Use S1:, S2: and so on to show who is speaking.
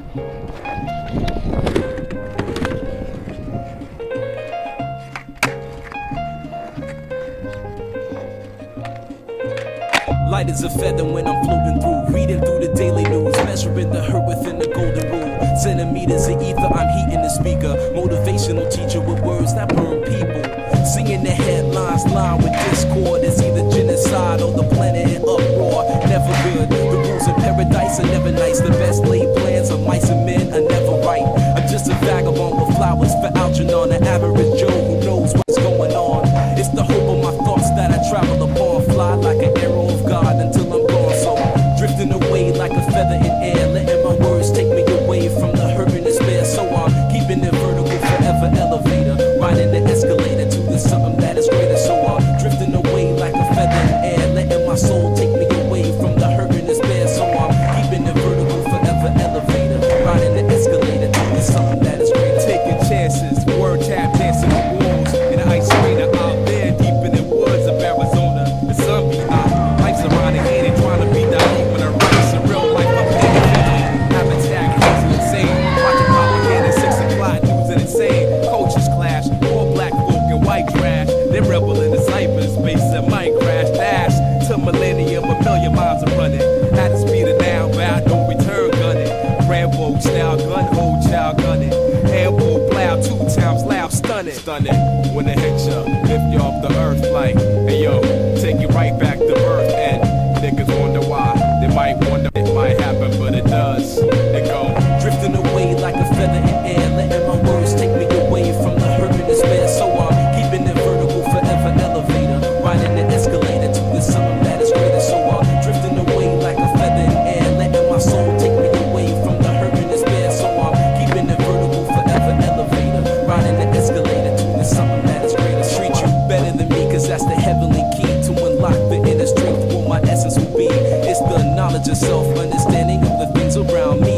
S1: Light as a feather when I'm floating through, reading through the daily news, measuring the hurt within the golden rule. Centimeters of ether, I'm heating the speaker. Motivational teacher with words that burn people. Singing the headlines, line with discord. It's either genocide or the planet in uproar. Never good. The rules in paradise are never nice. The best laid plans of mice and men are never right. I'm just a vagabond with flowers for Algernon, an average Joe who knows what's going on. It's the hope of my thoughts that I travel upon. Fly like an arrow of God until I'm gone. So drifting away like a feather in air, letting my words take me away from the hurt and despair. So I'm keeping it vertical, forever elevator, riding the escalator to the something that is greater. So I'm drifting away like a feather in air, letting my soul take me away from the hurt and despair. So I'm keeping it vertical, forever elevator, riding the escalator to the something that is greater.
S2: Taking chances, word tap dancing the walls in the ice arena out there deep in the woods of Arizona. The sun be out, life's around the hand and trying to be naive when I write some real life up in the habitat crazy insane. Watching propaganda 6 o'clock news and insane. Cultures clash, poor black folk and white trash. They rebel in the cyberspace and might crash. Dash to millennium, a million miles are running. At the speed of now, bound no return gunning. Rambo style gun, old child gunning. Ambo plow 2 times loud, stunning. Stunning when it hits ya, lift you off the earth like, hey yo, take you right back to birth. And niggas wonder why, they might wonder it might happen, but it does. It go
S1: Drifting away like a feather in air, letting my words take me away from the hurt and despair. So I'm keeping it vertical, forever elevator, riding the escalator to the something that is greater. So I'm drifting away like a feather in air, letting my soul take me away from the hurt and despair. So I'm keeping it vertical, forever elevator, riding the escalator to the something that is greater. Treat you better than me, cause that's the heavenly key to unlock the inner strength. What my essence will be, it's the knowledge of self, understanding of the things around me.